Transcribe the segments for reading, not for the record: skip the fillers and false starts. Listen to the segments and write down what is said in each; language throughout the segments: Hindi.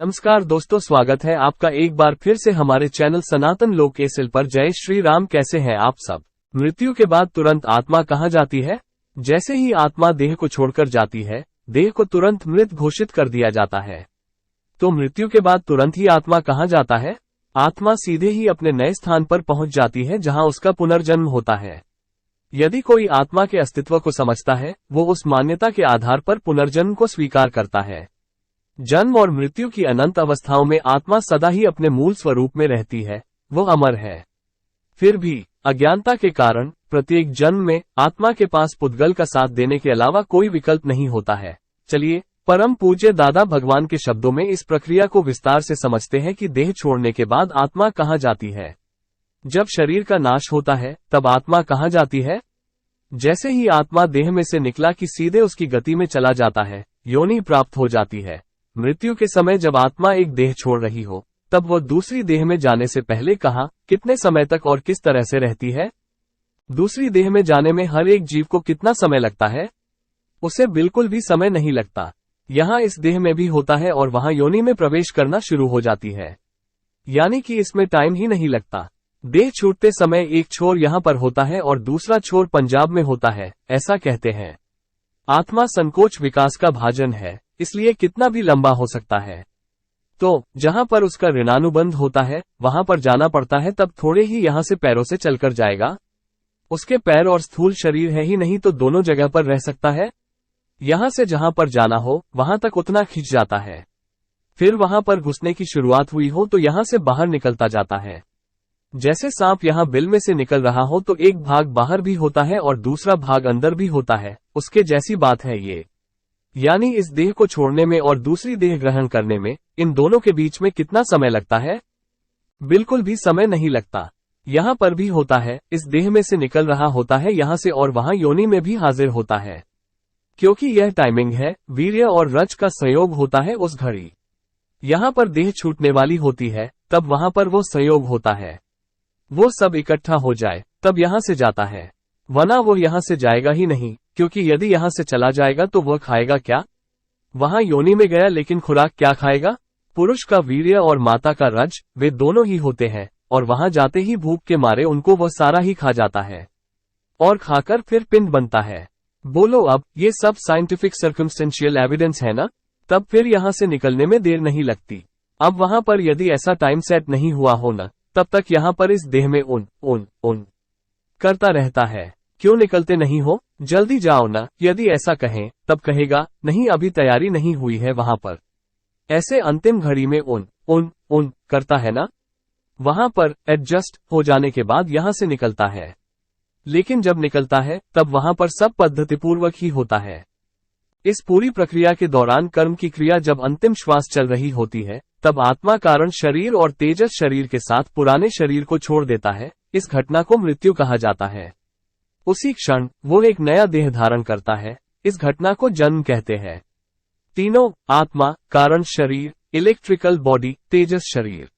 नमस्कार दोस्तों, स्वागत है आपका एक बार फिर से हमारे चैनल सनातन लोक एसएल पर। जय श्री राम। कैसे हैं आप सब। मृत्यु के बाद तुरंत आत्मा कहाँ जाती है? जैसे ही आत्मा देह को छोड़कर जाती है, देह को तुरंत मृत घोषित कर दिया जाता है। तो मृत्यु के बाद तुरंत ही आत्मा कहाँ जाता है? आत्मा सीधे ही अपने नए स्थान पर पहुंच जाती है जहां उसका पुनर्जन्म होता है। यदि कोई आत्मा के अस्तित्व को समझता है, वो उस मान्यता के आधार पर पुनर्जन्म को स्वीकार करता है। जन्म और मृत्यु की अनंत अवस्थाओं में आत्मा सदा ही अपने मूल स्वरूप में रहती है, वो अमर है। फिर भी अज्ञानता के कारण प्रत्येक जन्म में आत्मा के पास पुद्गल का साथ देने के अलावा कोई विकल्प नहीं होता है। चलिए परम पूज्य दादा भगवान के शब्दों में इस प्रक्रिया को विस्तार से समझते हैं कि देह छोड़ने के बाद आत्मा कहाँ जाती है। जब शरीर का नाश होता है तब आत्मा कहाँ जाती है? जैसे ही आत्मा देह में से निकला कि सीधे उसकी गति में चला जाता है, योनि प्राप्त हो जाती है। मृत्यु के समय जब आत्मा एक देह छोड़ रही हो, तब वह दूसरी देह में जाने से पहले कहाँ, कितने समय तक और किस तरह से रहती है? दूसरी देह में जाने में हर एक जीव को कितना समय लगता है? उसे बिल्कुल भी समय नहीं लगता। यहाँ इस देह में भी होता है और वहां योनि में प्रवेश करना शुरू हो जाती है, यानी कि इसमें टाइम ही नहीं लगता। देह छूटते समय एक छोर यहाँ पर होता है और दूसरा छोर पंजाब में होता है, ऐसा कहते हैं। आत्मा संकोच विकास का भाजन है, इसलिए कितना भी लंबा हो सकता है। तो जहां पर उसका ऋणानुबंध होता है वहां पर जाना पड़ता है, तब थोड़े ही यहां से पैरों से चलकर जाएगा। उसके पैर और स्थूल शरीर है ही नहीं, तो दोनों जगह पर रह सकता है। यहां से जहां पर जाना हो वहां तक उतना खिंच जाता है। फिर वहां पर घुसने की शुरुआत हुई हो तो यहां से बाहर निकलता जाता है। जैसे सांप यहां बिल में से निकल रहा हो तो एक भाग बाहर भी होता है और दूसरा भाग अंदर भी होता है, उसके जैसी बात है ये। यानी इस देह को छोड़ने में और दूसरी देह ग्रहण करने में, इन दोनों के बीच में कितना समय लगता है? बिल्कुल भी समय नहीं लगता। यहां पर भी होता है, इस देह में से निकल रहा होता है यहां से, और वहां योनि में भी हाजिर होता है। क्योंकि यह टाइमिंग है, वीर्य और रज का संयोग होता है उस घड़ी। यहां पर देह छूटने वाली होती है, तब वहां पर वो संयोग होता है। वो सब इकट्ठा हो जाए तब यहां से जाता है, वरना वो यहां से जाएगा ही नहीं। क्योंकि यदि यहां से चला जाएगा तो वह खाएगा क्या? वहां योनि में गया लेकिन खुराक क्या खाएगा? पुरुष का वीर्य और माता का रज, वे दोनों ही होते हैं, और वहां जाते ही भूख के मारे उनको वह सारा ही खा जाता है और खाकर फिर पिंड बनता है। बोलो अब, ये सब साइंटिफिक सर्कमस्टेंशियल एविडेंस है ना? तब फिर यहां से निकलने में देर नहीं लगती। अब वहां पर यदि ऐसा टाइम सेट नहीं हुआ हो न, तब तक यहां पर इस देह में उन करता रहता है। क्यों निकलते नहीं हो? जल्दी जाओ ना। यदि ऐसा कहें तब कहेगा, नहीं अभी तैयारी नहीं हुई है वहां पर। ऐसे अंतिम घड़ी में उन करता है ना, वहां पर एडजस्ट हो जाने के बाद यहां से निकलता है। लेकिन जब निकलता है तब वहां पर सब पद्धतिपूर्वक ही होता है। इस पूरी प्रक्रिया के दौरान कर्म की क्रिया जब अंतिम श्वास चल रही होती है, तब आत्मा कारण शरीर और तेजस शरीर के साथ पुराने शरीर को छोड़ देता है। इस घटना को मृत्यु कहा जाता है। उसी क्षण वो एक नया देह धारण करता है। इस घटना को जन्म कहते हैं। तीनों, आत्मा, कारण शरीर, इलेक्ट्रिकल बॉडी, तेजस शरीर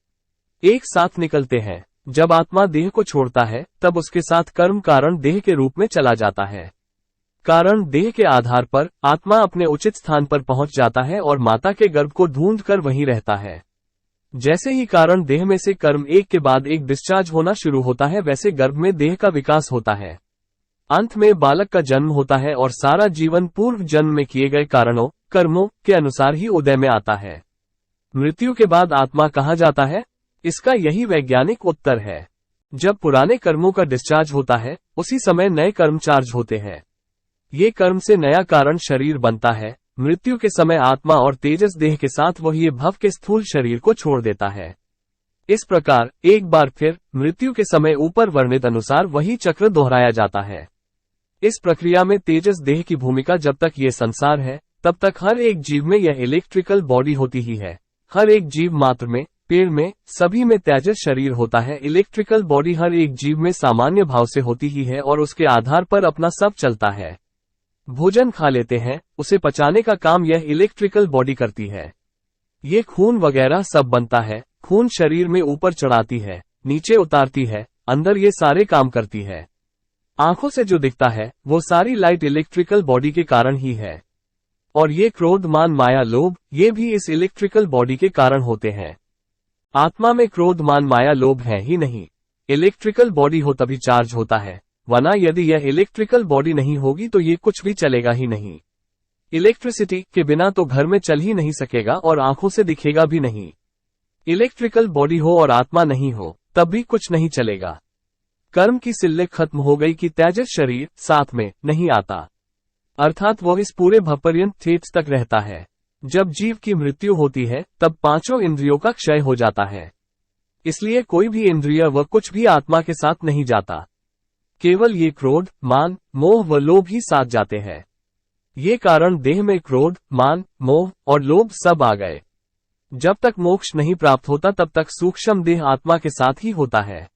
एक साथ निकलते हैं। जब आत्मा देह को छोड़ता है तब उसके साथ कर्म कारण देह के रूप में चला जाता है। कारण देह के आधार पर आत्मा अपने उचित स्थान पर पहुंच जाता है और माता के गर्भ को ढूंढ कर वहीं रहता है। जैसे ही कारण देह में से कर्म एक के बाद एक डिस्चार्ज होना शुरू होता है, वैसे गर्भ में देह का विकास होता है। अंत में बालक का जन्म होता है और सारा जीवन पूर्व जन्म में किए गए कारणों, कर्मों के अनुसार ही उदय में आता है। मृत्यु के बाद आत्मा कहाँ जाता है? इसका यही वैज्ञानिक उत्तर है। जब पुराने कर्मों का डिस्चार्ज होता है, उसी समय नए कर्म चार्ज होते हैं। ये कर्म से नया कारण शरीर बनता है। मृत्यु के समय आत्मा और तेजस देह के साथ वही भव के स्थूल शरीर को छोड़ देता है। इस प्रकार एक बार फिर मृत्यु के समय ऊपर वर्णित अनुसार वही चक्र दोहराया जाता है। इस प्रक्रिया में तेजस देह की भूमिका जब तक ये संसार है, तब तक हर एक जीव में यह इलेक्ट्रिकल बॉडी होती ही है। हर एक जीव मात्र में, पेड़ में, सभी में तेजस शरीर होता है। इलेक्ट्रिकल बॉडी हर एक जीव में सामान्य भाव से होती ही है और उसके आधार पर अपना सब चलता है। भोजन खा लेते हैं, उसे पचाने का काम यह इलेक्ट्रिकल बॉडी करती है। ये खून वगैरह सब बनता है। खून शरीर में ऊपर चढ़ाती है, नीचे उतारती है, अंदर ये सारे काम करती है। आंखों से जो दिखता है वो सारी लाइट इलेक्ट्रिकल बॉडी के कारण ही है। और ये क्रोध मान माया लोभ ये भी इस इलेक्ट्रिकल बॉडी के कारण होते हैं। आत्मा में क्रोध मान माया लोभ है ही नहीं। इलेक्ट्रिकल बॉडी हो तभी चार्ज होता है, वरना यदि यह इलेक्ट्रिकल बॉडी नहीं होगी तो ये कुछ भी चलेगा ही नहीं। इलेक्ट्रिसिटी के बिना तो घर में चल ही नहीं सकेगा और आंखों से दिखेगा भी नहीं। इलेक्ट्रिकल बॉडी हो और आत्मा नहीं हो तब भी कुछ नहीं चलेगा। कर्म की सिल्ले खत्म हो गई कि तेजस शरीर साथ में नहीं आता, अर्थात वह इस पूरे भपर्यंत ठेठ तक रहता है। जब जीव की मृत्यु होती है तब पांचों इंद्रियों का क्षय हो जाता है, इसलिए कोई भी इंद्रिय व कुछ भी आत्मा के साथ नहीं जाता। केवल ये क्रोध मान मोह व लोभ ही साथ जाते हैं। ये कारण देह में क्रोध मान मोह और लोभ सब आ गए। जब तक मोक्ष नहीं प्राप्त होता तब तक सूक्ष्म देह आत्मा के साथ ही होता है।